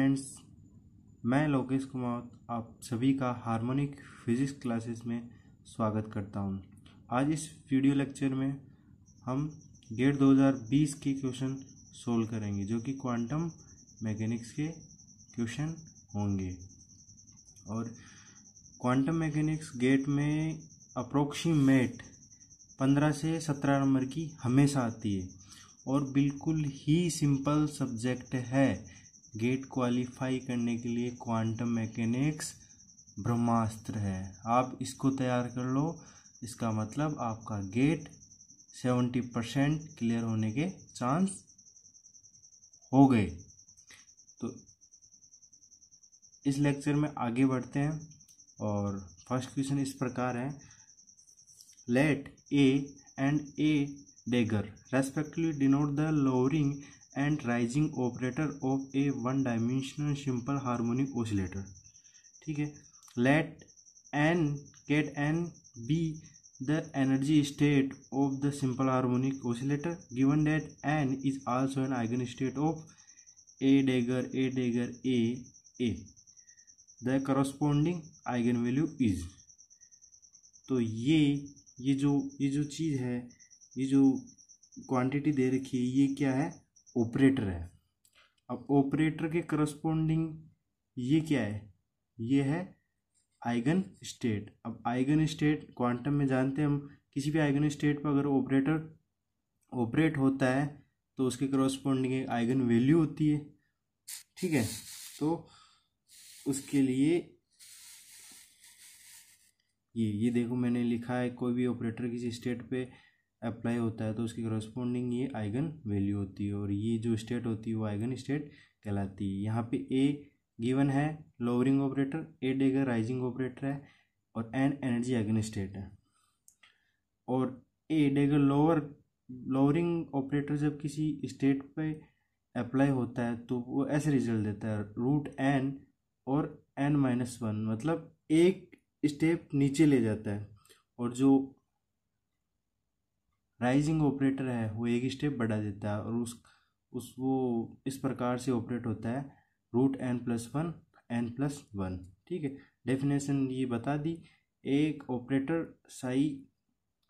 Friends, मैं लोकेश कुमार आप सभी का हार्मोनिक फिजिक्स क्लासेस में स्वागत करता हूं। आज इस वीडियो लेक्चर में हम गेट 2020 के क्वेश्चन सोल्व करेंगे जो कि क्वांटम मैकेनिक्स के क्वेश्चन होंगे। और क्वांटम मैकेनिक्स गेट में अप्रोक्सीमेट 15 से 17 नंबर की हमेशा आती है और बिल्कुल ही सिंपल सब्जेक्ट है। गेट क्वालिफाई करने के लिए क्वांटम मैकेनिक्स ब्रह्मास्त्र है। आप इसको तैयार कर लो, इसका मतलब आपका गेट 70% क्लियर होने के चांस हो गए। तो इस लेक्चर में आगे बढ़ते हैं और फर्स्ट क्वेश्चन इस प्रकार है। Let A and A dagger respectively denote the lowering and rising operator of a one-dimensional simple harmonic oscillator। ठीक है। let n be the energy state of the simple harmonic oscillator given that n is also an eigenstate of a dagger a the corresponding eigenvalue is। तो ये जो चीज़ है, ये जो quantity दे रखी है, ये क्या है? ऑपरेटर है। अब ऑपरेटर के करस्पॉन्डिंग ये क्या है? ये है आइगन स्टेट। अब आइगन स्टेट क्वांटम में जानते हैं हम, किसी भी आइगन स्टेट पर अगर ऑपरेटर ऑपरेट होता है तो उसके करस्पॉन्डिंग एक आइगन वैल्यू होती है। ठीक है, तो उसके लिए ये देखो मैंने लिखा है, कोई भी ऑपरेटर किसी स्टेट पे अप्लाई होता है तो उसकी करस्पॉन्डिंग ये आइगन वैल्यू होती है और ये जो स्टेट होती है वो आइगन स्टेट कहलाती है। यहाँ पे ए गिवन है लोअरिंग ऑपरेटर, ए डेगर राइजिंग ऑपरेटर है और एन एनर्जी आइगन स्टेट है। और ए डेगर लोअरिंग ऑपरेटर जब किसी स्टेट पे अप्लाई होता है तो वो ऐसे रिजल्ट देता है रूट एन और n-1, मतलब एक स्टेप नीचे ले जाता है। और जो राइजिंग ऑपरेटर है वो एक स्टेप बढ़ा देता है और वो इस प्रकार से ऑपरेट होता है रूट n+1 n+1। ठीक है, डेफिनेशन ये बता दी। एक ऑपरेटर साई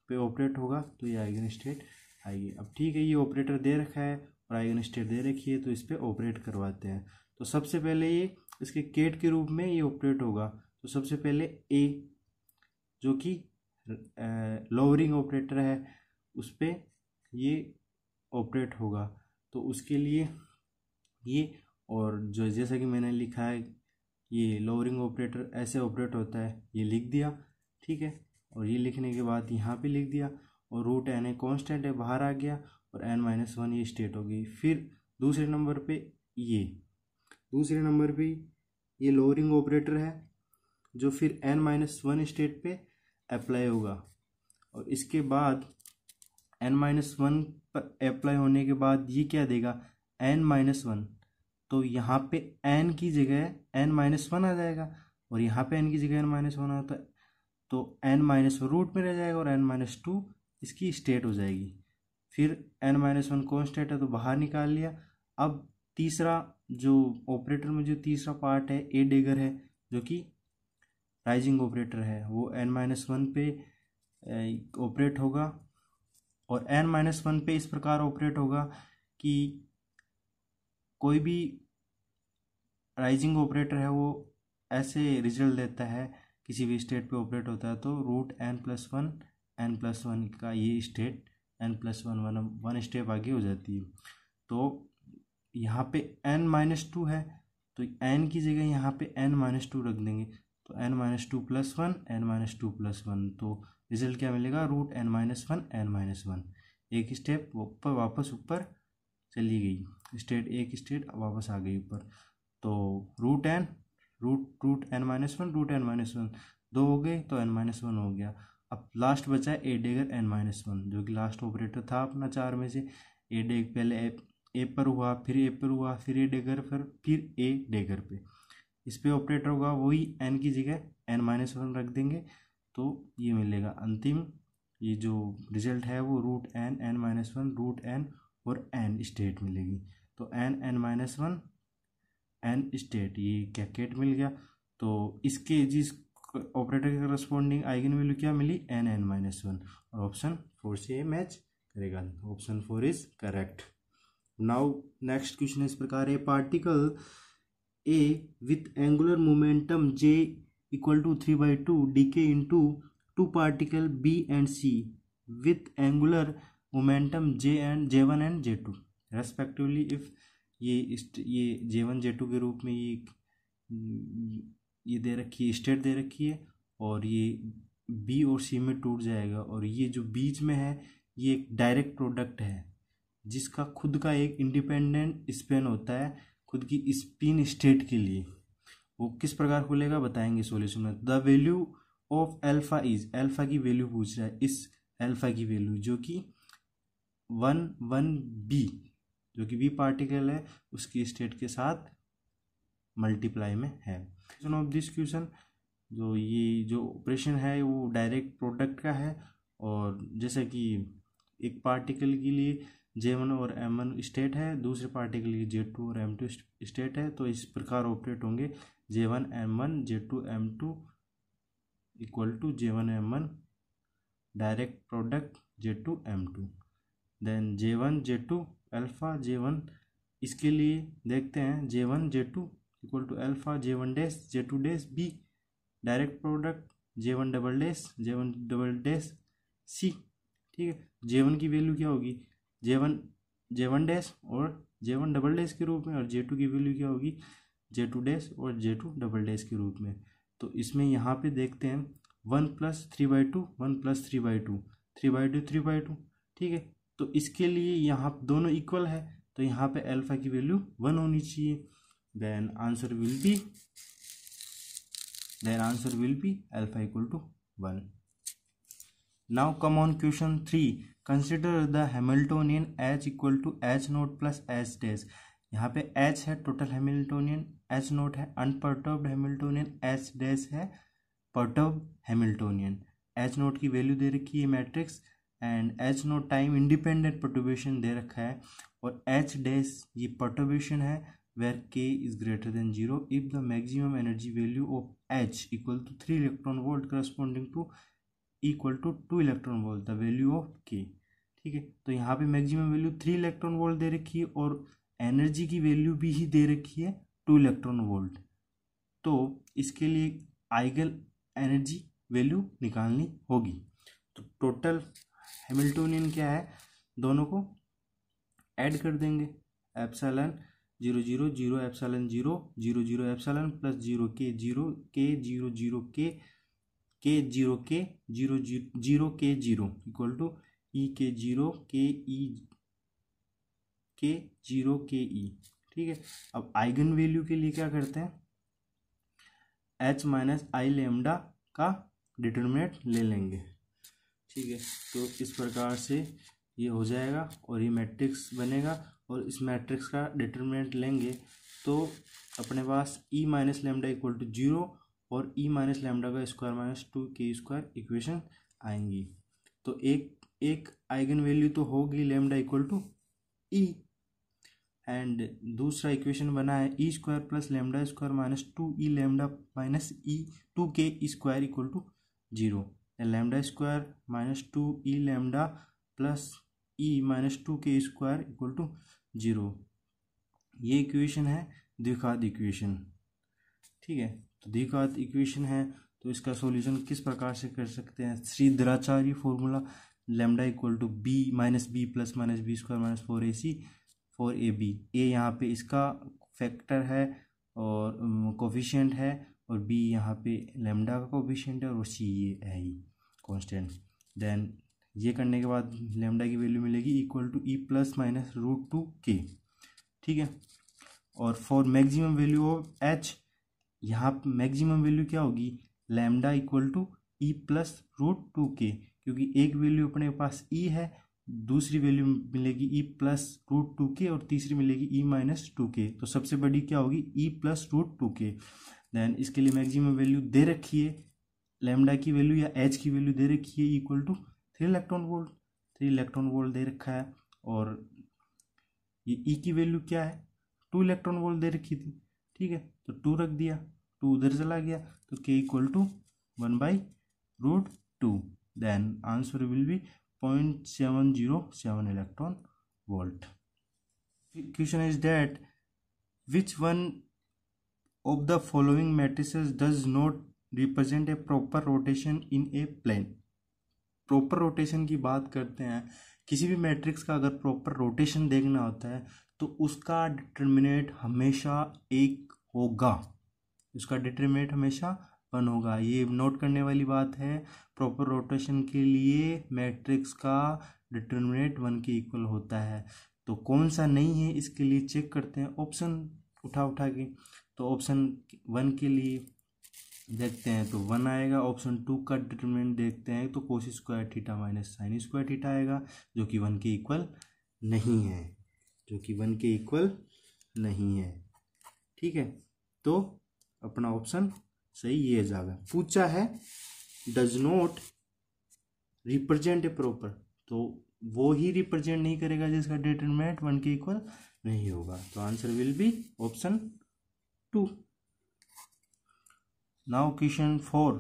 पे ऑपरेट होगा तो ये आइगन स्टेट आएगी। अब ठीक है, ये ऑपरेटर दे रखा है और आइगन स्टेट दे रखी है तो इस पर ऑपरेट करवाते हैं। तो सबसे पहले ये इसके केट के रूप में ये ऑपरेट होगा। तो सबसे पहले ए जो कि लोअरिंग ऑपरेटर है उस पर ये ऑपरेट होगा। तो उसके लिए ये, और जो जैसा कि मैंने लिखा है ये लोअरिंग ऑपरेटर ऐसे ऑपरेट होता है, ये लिख दिया। ठीक है, और ये लिखने के बाद यहाँ पे लिख दिया और रूट एन ए कॉन्स्टेंट है, बाहर आ गया और n-1 ये स्टेट हो गई। फिर दूसरे नंबर पे ये लोअरिंग ऑपरेटर है जो फिर n-1 स्टेट पे अप्लाई होगा। और इसके बाद n-1 पर अप्लाई होने के बाद ये क्या देगा? n-1। तो यहाँ पे n की जगह n-1 आ जाएगा और यहाँ पे n की जगह n-1 आता है तो n-1 रूट में रह जाएगा और n-2 इसकी स्टेट हो जाएगी। फिर n-1 कॉन्स्टेंट है तो बाहर निकाल लिया। अब तीसरा जो ऑपरेटर में जो तीसरा पार्ट है ए डेगर है जो कि राइजिंग ऑपरेटर है, वो n-1 पे ऑपरेट होगा और n-1 पे इस प्रकार ऑपरेट होगा कि कोई भी राइजिंग ऑपरेटर है वो ऐसे रिजल्ट देता है, किसी भी स्टेट पे ऑपरेट होता है तो रूट n+1 का ये स्टेट n+1 स्टेप आगे हो जाती है। तो यहाँ पे n-2 है तो n की जगह यहाँ पे n-2 रख देंगे तो n-2+1 n-2+1, तो रिजल्ट क्या मिलेगा? रूट n-1 एक स्टेप ऊपर वापस ऊपर चली गई, स्टेट एक स्टेट वापस आ गई ऊपर। तो रूट n-1 दो हो गए तो n-1 हो गया। अब लास्ट बचा है ए डेगर n-1 जो कि लास्ट ऑपरेटर था अपना 4 में से। ए डेग पहले ए पर हुआ, फिर ए पर हुआ, फिर ए डेगर पर, फिर ए डेगर पे इस पे ऑपरेटर होगा, वही n की जगह n-1 रख देंगे तो ये मिलेगा अंतिम। ये जो रिजल्ट है वो रूट n-1 रूट n और n स्टेट मिलेगी। तो n-1 एन स्टेट, ये क्या केट मिल गया। तो इसके जिस ऑपरेटर के करस्पॉन्डिंग आइगन वैल्यू क्या मिली, एन एन माइनस वन, और ऑप्शन 4 से ये मैच करेगा। Option 4 is correct. Now next question इस प्रकार है, particle A with angular momentum J equal to 3/2 decay into two particle B and C with angular momentum J1 and J2 respectively. If ये J1 J2 के रूप में ये दे रखी है, स्टेट दे रखी है, और ये बी और सी में टूट जाएगा, और ये जो बीच में है ये एक डायरेक्ट प्रोडक्ट है जिसका खुद का एक इंडिपेंडेंट स्पिन होता है खुद की स्पिन स्टेट के लिए। वो किस प्रकार खुलेगा बताएंगे सॉल्यूशन में। The value of alpha is, alpha की वैल्यू पूछ रहा है, इस अल्फा की वैल्यू जो कि 1 बी, जो कि बी पार्टिकल है उसकी स्टेट के साथ मल्टीप्लाई में है। ऑफ दिस क्वेश्चन, जो ऑपरेशन है वो डायरेक्ट प्रोडक्ट का है, और जैसे कि एक पार्टिकल के लिए J1 और M1 स्टेट है, दूसरे पार्टिकल के लिए J2 और M2 स्टेट है, तो इस प्रकार ऑपरेट होंगे J1 M1 J2 M2 equal to J1 M1 direct product J2 M2, then J1 J2 alpha J1, इसके लिए देखते हैं J1 J2 equal to alpha J1 dash J2 dash B direct product J1 double dash C. ठीक है, J1 की value क्या होगी, J1 dash और J1 डबल डैश के रूप में, और J2 की वैल्यू क्या होगी J2 डैश और J2 डबल डैश के रूप में। तो इसमें यहाँ पे देखते हैं 1 + 3/2 1 + 3/2 3/2 3/2। ठीक है, तो इसके लिए यहाँ दोनों इक्वल है, तो यहाँ पे अल्फा की वैल्यू 1 होनी चाहिए। Then answer will be alpha equal to 1। Now come on question 3, consider the Hamiltonian H equal to H0 + H dash. यहाँ पे H है टोटल हैमिल्टोनियन, H0 है अनपर्टर्ब्ड हैमिल्टोनियन, H डैश है पर्टर्ब्ड हैमिल्टोनियन। H0 की value दे रखी है matrix, and H0 time independent perturbation दे रखा है, और H डैश ये पर्टर्बेशन है where K is greater than 0 if the maximum energy value of H equal to 3 electron volt corresponding to equal to 2 electron volt the value of K। ठीक है, तो यहाँ पे मैक्सिमम वैल्यू 3 इलेक्ट्रॉन वोल्ट दे रखी है, और energy की value भी ही दे रखी है 2 इलेक्ट्रॉन वोल्ट। तो इसके लिए आइगन एनर्जी वैल्यू निकालनी होगी। तो टोटल हैमिल्टोनियन क्या है, दोनों को ऐड कर देंगे, epsilon 0 0 0 epsilon 0 0 0 epsilon plus 0 K 0 K 0 0 K 0 K 0 0 K 0 equal to E K 0 K E K 0 K E। ठीक है, अब आइगन वैल्यू के लिए क्या करते हैं, H माइनस आई लेमडा का डिटरमिनेंट ले लेंगे। ठीक है, तो इस प्रकार से ये हो जाएगा और ये मैट्रिक्स बनेगा, और इस मैट्रिक्स का डिटरमिनेंट लेंगे तो अपने पास E minus lambda equal to 0 और E माइनस लेमडा का स्क्वायर माइनस 2K² इक्वेशन आएंगी। तो एक आइगन वैल्यू तो होगी lambda equal to E, and दूसरा इक्वेशन बना है E² plus lambda square minus 2E lambda minus E 2K² equal to 0, lambda square minus 2E lambda plus E minus 2K² equal to 0। ये equation है द्विघात equation. ठीक है, तो द्विघात इक्वेशन है, तो इसका सॉल्यूशन किस प्रकार से कर सकते हैं, Sridharacharya formula, lambda equal to B minus B plus minus B square minus 4AC 4AB। ए यहाँ पे इसका फैक्टर है और कोफिशिएंट है, और बी यहाँ पे लेमडा का कोफिशिएंट है, और सी ये है ही कांस्टेंट। देन ये करने के बाद लेमडा की वैल्यू मिलेगी equal to E plus minus √2K। ठीक है, और for maximum value of H, यहाँ मैक्सिमम वैल्यू क्या होगी, lambda equal to E plus √2K, क्योंकि एक वैल्यू अपने पास E है, दूसरी वैल्यू मिलेगी E प्लस √2K, और तीसरी मिलेगी E माइनस 2K। तो सबसे बड़ी क्या होगी E प्लस √2K। देन इसके लिए मैक्सिमम वैल्यू दे रखी है, लेमडा की वैल्यू या H की वैल्यू दे रखी है इक्वल टू 3 इलेक्ट्रॉन वोल्ट दे रखा है, और ये E की वैल्यू क्या है 2 इलेक्ट्रॉन वोल्ट दे रखी थी, ठीक है, तो 2 रख दिया, 2 उधर चला गया, तो K equal to 1/√2, then answer will be 0.707 electron volt. Question is that which one of the following matrices does not represent a proper rotation in a plane। Proper rotation की बात करते हैं, किसी भी मैट्रिक्स का अगर प्रॉपर रोटेशन देखना होता है तो उसका डिटर्मिनेंट हमेशा 1 होगा, उसका डिटर्मिनेंट हमेशा 1 होगा। ये नोट करने वाली बात है, प्रॉपर रोटेशन के लिए मैट्रिक्स का डिटर्मिनेंट 1 के इक्वल होता है। तो कौन सा नहीं है इसके लिए चेक करते हैं ऑप्शन उठा के। तो ऑप्शन 1 के लिए देखते हैं तो 1 आएगा। ऑप्शन 2 का डिटरमिनेंट देखते हैं तो cos square theta minus sine square theta आएगा, जो कि 1 के इक्वल नहीं है, जो कि 1 के इक्वल नहीं है। ठीक है, तो अपना ऑप्शन सही ये जाएगा। पूछा है does not represent a proper, तो वो ही रिप्रेजेंट नहीं करेगा जिसका डिटरमिनेंट 1 के इक्वल नहीं होगा। तो answer will B option 2। Now question 4.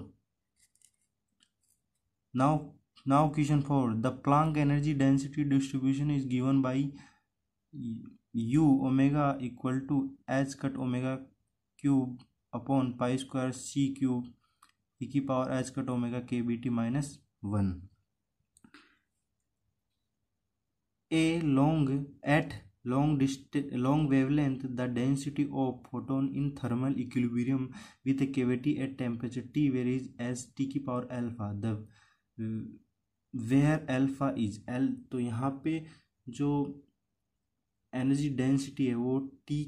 Now question 4. The Planck energy density distribution is given by U omega equal to h cut omega cube upon pi square c cube e की power h cut omega kbt minus 1. At long wavelength, the density of photon in thermal equilibrium with a cavity at temperature T varies as t की power alpha, the where alpha is L। तो यहाँ पे जो energy density है वो T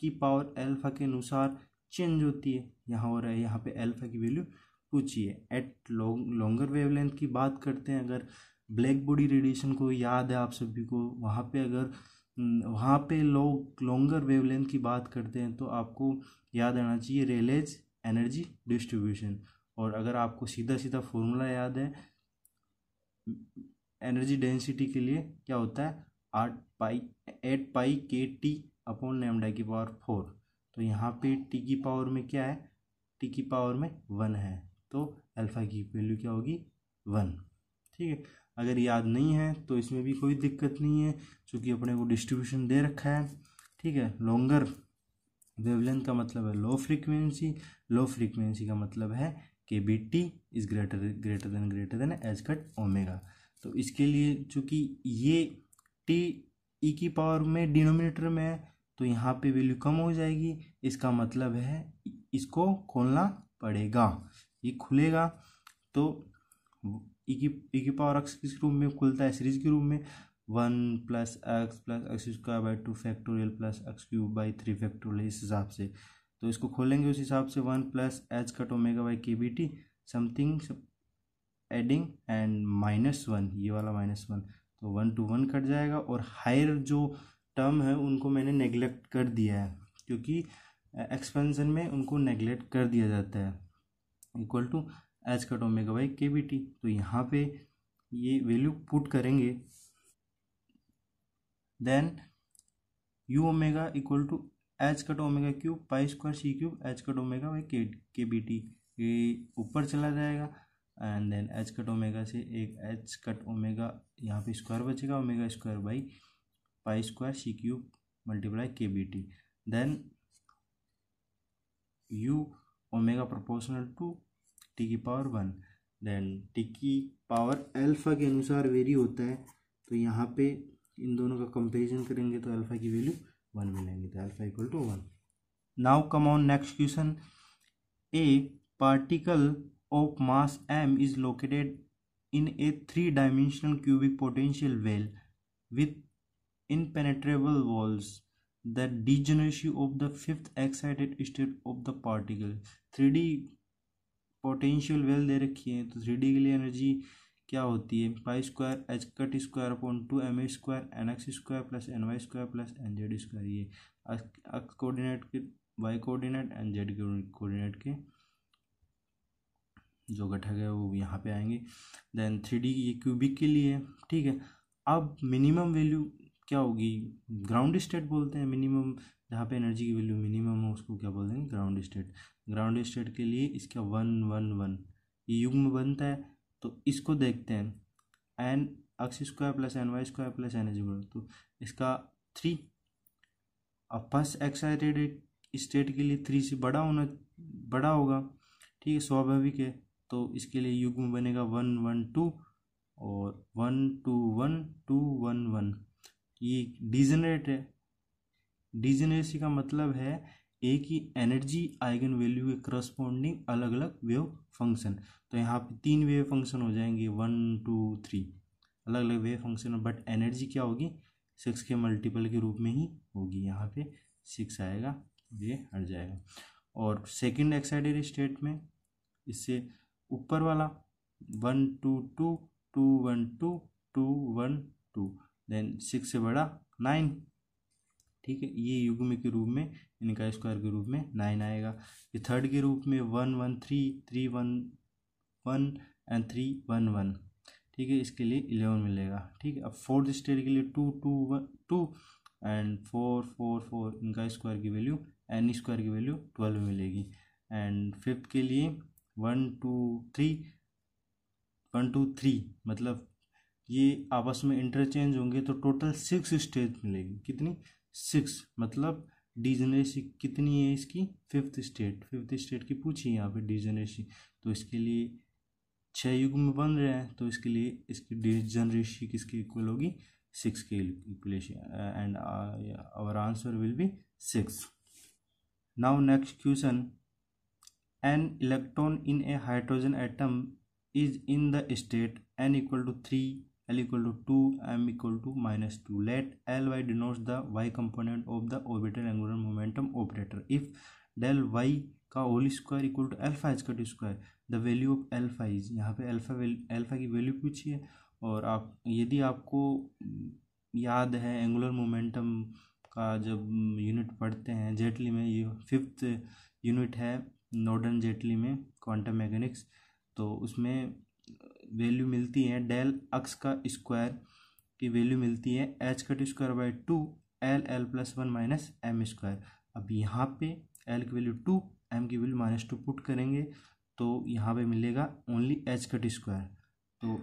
की power alpha के अनुसार चेंज होती है। यहाँ हो रहा है, यहाँ पे अल्फा की वैल्यू पूछी है। एट लॉन्गर वेवलेंथ की बात करते हैं, अगर ब्लैक बॉडी रेडिएशन को याद है आप सभी को, वहाँ पे अगर वहाँ पे लॉन्गर वेवलेंथ की बात करते हैं तो आपको याद आना चाहिए रेलेज एनर्जी डिस्ट्रीब्यूशन। और अगर आपको सीधा फॉर्मूला याद है एनर्जी डेंसिटी के लिए, क्या होता है 8 पाई के टी अपॉन लैम्डा की पावर 4। तो यहाँ पे टी की पावर में क्या है, टी की पावर में 1 है, तो अल्फा की वैल्यू क्या होगी 1। ठीक है, अगर याद नहीं है तो इसमें भी कोई दिक्कत नहीं है, क्योंकि अपने को डिस्ट्रीब्यूशन दे रखा है। ठीक है, लॉन्गर वेवलेंथ का मतलब है लो फ्रीक्वेंसी का मतलब है K B T is greater than H cut omega. तो इसके लिए चूँकि ये टी ई की पावर में डिनोमिनेटर में है तो यहाँ पे वैल्यू कम हो जाएगी, इसका मतलब है इसको खोलना पड़ेगा। ये खुलेगा तो ई की पावर एक्स किस रूप में खुलता है, सीरीज के रूप में 1 + x square by 2 factorial plus x cube by 3 factorial, इस हिसाब से। तो इसको खोलेंगे उस हिसाब से 1 + h cut omega by K B T something adding and -1, ये वाला -1, तो 1 to 1 कट जाएगा। और हायर जो टर्म है उनको मैंने नेगलेक्ट कर दिया है, क्योंकि एक्सपेंशन में उनको नेगलेक्ट कर दिया जाता है, equal to H cut omega by K B T. तो यहाँ पे ये वैल्यू पुट करेंगे, then U omega equal to H cut omega cube pi square C cube H cut omega by K B T, ये ऊपर चला जाएगा। And then H cut omega से एक एच कट ओमेगा यहाँ पे स्क्वायर बचेगा, omega square by pi square C cube multiply K B T, then U omega proportional to T की पावर 1, देन टी की पावर अल्फा के अनुसार very होता है। तो यहाँ पे इन दोनों का कंपैरिजन करेंगे तो अल्फा की वैल्यू 1 मिलेंगे, तो alpha equal to 1। Now come on next question. A particle of mass m is located in a 3-dimensional cubic potential well with impenetrable walls. The degeneracy of the 5th excited state of the particle। 3D potential well they रखी है, तो 3D के लिए energy क्या होती है, pi square H cut square upon 2 M A square N X square plus N Y square plus N Z square. ये X coordinate के, Y coordinate and Z coordinate के जो घटक है वो यहाँ पे आएंगे। देन 3D ये क्यूबिक के लिए। ठीक है, अब मिनिमम वैल्यू क्या होगी, ग्राउंड स्टेट बोलते हैं। मिनिमम जहाँ पे एनर्जी की वैल्यू मिनिमम हो उसको क्या बोलते हैं, ग्राउंड स्टेट। ग्राउंड स्टेट के लिए इसका 1 1 1 ये युग्म बनता है। तो इसको देखते हैं, N X square plus N Y square plus N is equal, तो इसका 3। अब फर्स्ट एक्साइटेड स्टेट के लिए 3 से बड़ा होगा, ठीक है, स्वाभाविक है। तो इसके लिए युग्म बनेगा 1 1 2 और 1 2 1 2 1 1। ये डिजेनरेट है। डिजेनरेसी का मतलब है एक ही एनर्जी आइगन वैल्यू के करस्पॉन्डिंग अलग अलग वेव फंक्शन। तो यहाँ पे 3 वेव फंक्शन हो जाएंगे, 1 2 3 अलग अलग वेव फंक्शन, बट एनर्जी क्या होगी, 6 के मल्टीपल के रूप में ही होगी। यहाँ पे 6 आएगा, ये हट जाएगा। और सेकंड एक्साइटेड स्टेट में इससे ऊपर वाला 1 2 2 2 1 2 2 1 2, देन 6 से बड़ा 9, ठीक है। ये युग्म के रूप में, इनका स्क्वायर के रूप में 9 आएगा। ये थर्ड के रूप में 1 1 3 3 1 1 एंड 3 1 1, ठीक है, इसके लिए 11 मिलेगा, ठीक है। अब फोर्थ स्टेट के लिए 2 2 1 2 एंड 4 4 4, इनका स्क्वायर की वैल्यू एन स्क्वायर की वैल्यू 12 मिलेगी। एंड फिफ्थ के लिए 1 2 3 1 2 3, मतलब ये आपस में इंटरचेंज होंगे तो टोटल 6 स्टेट मिलेगी। कितनी, 6, मतलब डिजेनरेसी कितनी है इसकी, फिफ्थ स्टेट की पूछी यहाँ पे डिजेनरेसी। तो इसके लिए 6 युग्म बन रहे हैं, तो इसके लिए इसकी डिजेनरेसी किसके इक्वल होगी, 6 के equation, and our answer will be 6। Now next question, an electron in a hydrogen atom is in the state n equal to 3, l equal to 2, m equal to -2. Let Ly denotes the y component of the orbital angular momentum operator. If del y का whole square equal to alpha H cut square, the value of alpha is, यहाँ पे alpha की value पूछी है। और आप यदि आपको याद है एंगुलर मोमेंटम का जब यूनिट पढ़ते हैं जेटली में, ये 5th यूनिट है नॉर्डन जेटली में क्वांटम मैकेनिक्स, तो उसमें वैल्यू मिलती है डेल एक्स का स्क्वायर की वैल्यू मिलती है h cut square by 2 l l plus 1 minus m square. अब यहाँ पे एल की वैल्यू 2, एम की वैल्यू -2 पुट करेंगे तो यहाँ पे मिलेगा ओनली एच कट स्क्वायर। तो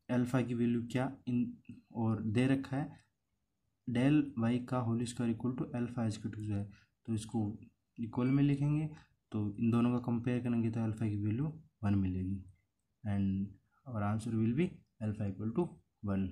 अल्फा की वैल्यू क्या इन और दे रखा है, डेल वाई का whole square equal to alpha H cut square, तो इसको इक्वल में लिखेंगे। तो इन दोनों का कंपेयर करेंगे तो अल्फा की वैल्यू 1 मिलेगी, एंड और answer will be alpha equal to 1।